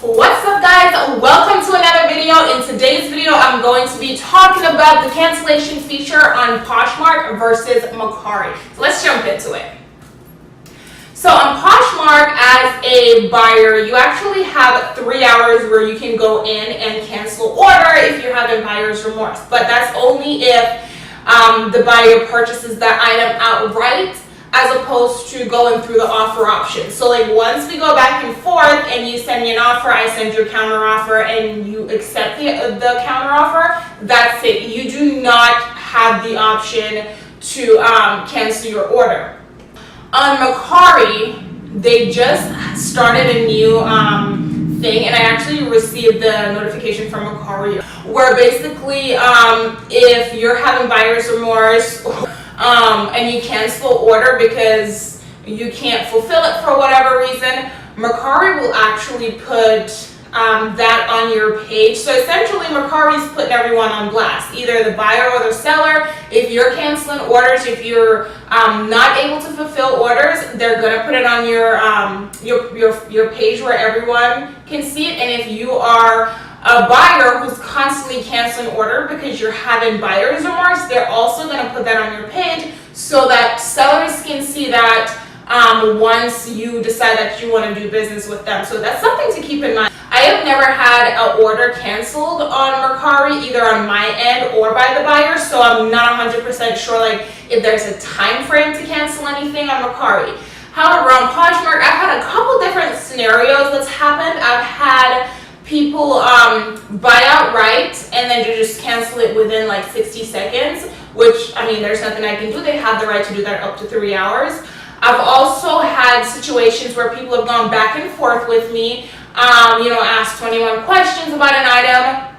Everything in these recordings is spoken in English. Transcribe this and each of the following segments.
What's up guys, welcome to another video. In today's video I'm going to be talking about the cancellation feature on Poshmark versus Mercari. So let's jump into it. So on Poshmark, as a buyer, you actually have 3 hours where you can go in and cancel order if you're having buyer's remorse, but that's only if the buyer purchases that item outright, as opposed to going through the offer option. So like once we go back and forth and you send me an offer, I send you a counter offer and you accept the counter offer, that's it. You do not have the option to cancel your order. On Mercari, they just started a new thing, and I actually received the notification from Mercari where basically if you're having buyer's remorse and you cancel order because you can't fulfill it for whatever reason, Mercari will actually put that on your page. So essentially Mercari is putting everyone on blast, either the buyer or the seller. If you're canceling orders, if you're not able to fulfill orders, they're gonna put it on your page where everyone can see it. And if you are a buyer who's constantly canceling order because you're having buyer's remorse, they're also going to put that on your page so that sellers can see that once you decide that you want to do business with them. So that's something to keep in mind. I have never had an order canceled on Mercari, either on my end or by the buyer, so I'm not 100% sure like if there's a time frame to cancel anything on Mercari. However, on Poshmark, I've had a couple different scenarios that's happened. I've had people buy outright and then just cancel it within like 60 seconds, which, I mean, there's nothing I can do. They have the right to do that up to 3 hours. I've also had situations where people have gone back and forth with me, asked 21 questions about an item.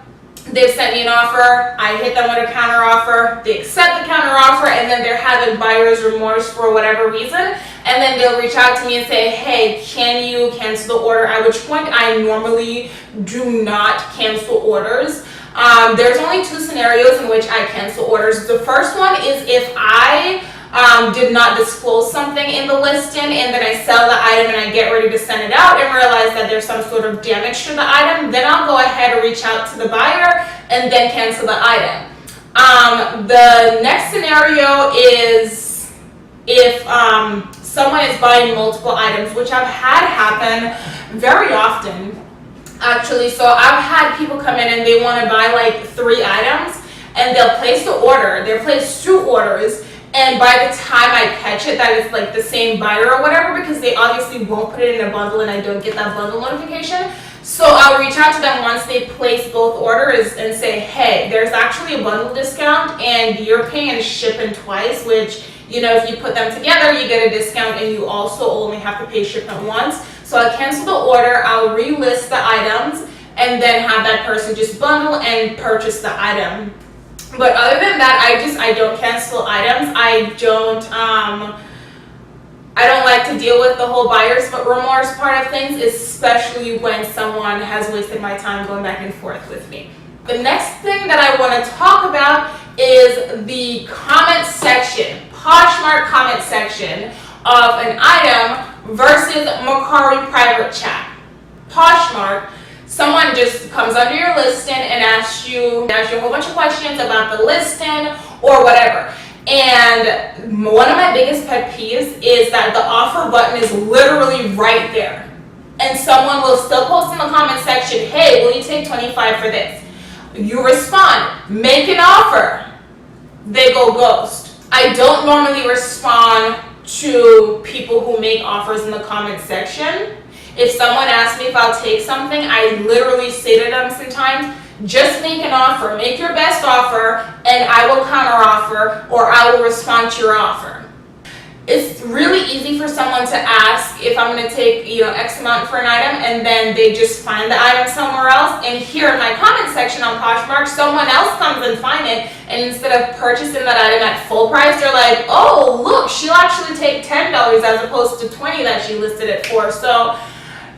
They've sent me an offer, I hit them with a counter offer, they accept the counter offer, and then they're having buyer's remorse for whatever reason, and then they'll reach out to me and say, hey, can you cancel the order? At which point I normally do not cancel orders. There's only 2 scenarios in which I cancel orders. The first one is if I did not disclose something in the listing and then I sell the item and I get ready to send it out and realize that there's some sort of damage to the item, then I'll go ahead and reach out to the buyer and then cancel the item. The next scenario is if someone is buying multiple items, which I've had happen very often actually. So I've had people come in and they want to buy like 3 items and they'll place the order, they'll place 2 orders, and by the time I catch it that it's like the same buyer or whatever, because they obviously won't put it in a bundle and I don't get that bundle notification. So I'll reach out to them once they place both orders and say, hey, there's actually a bundle discount and you're paying shipping twice, which, if you put them together, you get a discount and you also only have to pay shipment once. So I'll cancel the order, I'll relist the items, and then have that person just bundle and purchase the item. But other than that, I don't cancel items. I don't like to deal with the whole buyer's remorse part of things, especially when someone has wasted my time going back and forth with me. The next thing that I want to talk about is the comment section, Poshmark comment section of an item versus Mercari private chat. Poshmark, someone just comes under your listing and asks you a whole bunch of questions about the listing or whatever. And one of my biggest pet peeves is that the offer button is literally right there. And someone will still post in the comment section, hey, will you take 25 for this? You respond, make an offer. They go ghost. I don't normally respond to people who make offers in the comment section. If someone asks me if I'll take something, I literally say to them sometimes, just make an offer, make your best offer, and I will counter offer or I will respond to your offer. It's really easy for someone to ask if I'm going to take X amount for an item and then they just find the item somewhere else, and here in my comment section on Poshmark, someone else comes and find it, and instead of purchasing that item at full price, they're like, oh look, she'll actually take $10 as opposed to $20 that she listed it for. So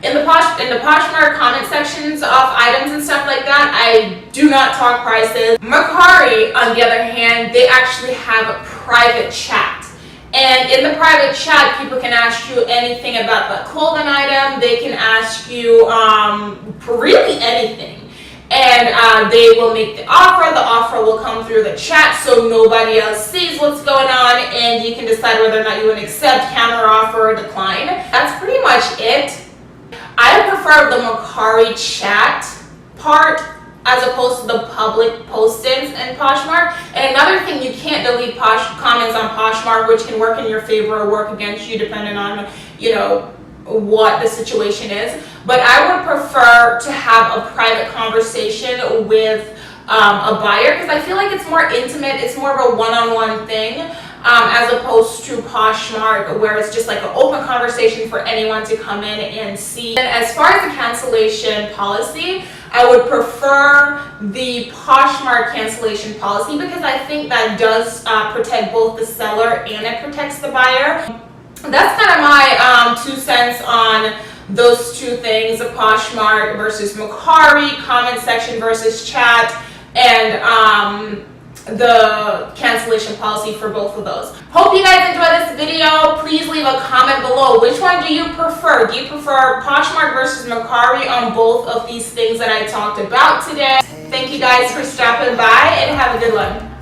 in the Poshmark comment sections of items and stuff like that, I do not talk prices. Mercari, on the other hand, they actually have a private chat. And And in the private chat, people can ask you anything about the clothing item. They can ask you really anything. And they will make the offer. The offer will come through the chat so nobody else sees what's going on, and you can decide whether or not you want to accept, counter offer, or decline. That's pretty much it. I prefer the Mercari chat part as opposed to the public postings in Poshmark. And another thing, you can't delete comments on Poshmark, which can work in your favor or work against you depending on, you know, what the situation is. But I would prefer to have a private conversation with a buyer, because I feel like it's more intimate, it's more of a one-on-one thing, as opposed to Poshmark, where it's just like an open conversation for anyone to come in and see. And as far as the cancellation policy, I would prefer the Poshmark cancellation policy, because I think that does protect both the seller and it protects the buyer. That's kind of my 2 cents on those two things, the Poshmark versus Mercari, comment section versus chat, and the cancellation policy for both of those. Hope you guys enjoyed this video. Please leave a comment below. Which one do you prefer? Do you prefer Poshmark versus Mercari on both of these things that I talked about today? Thank you guys for stopping by, and have a good one.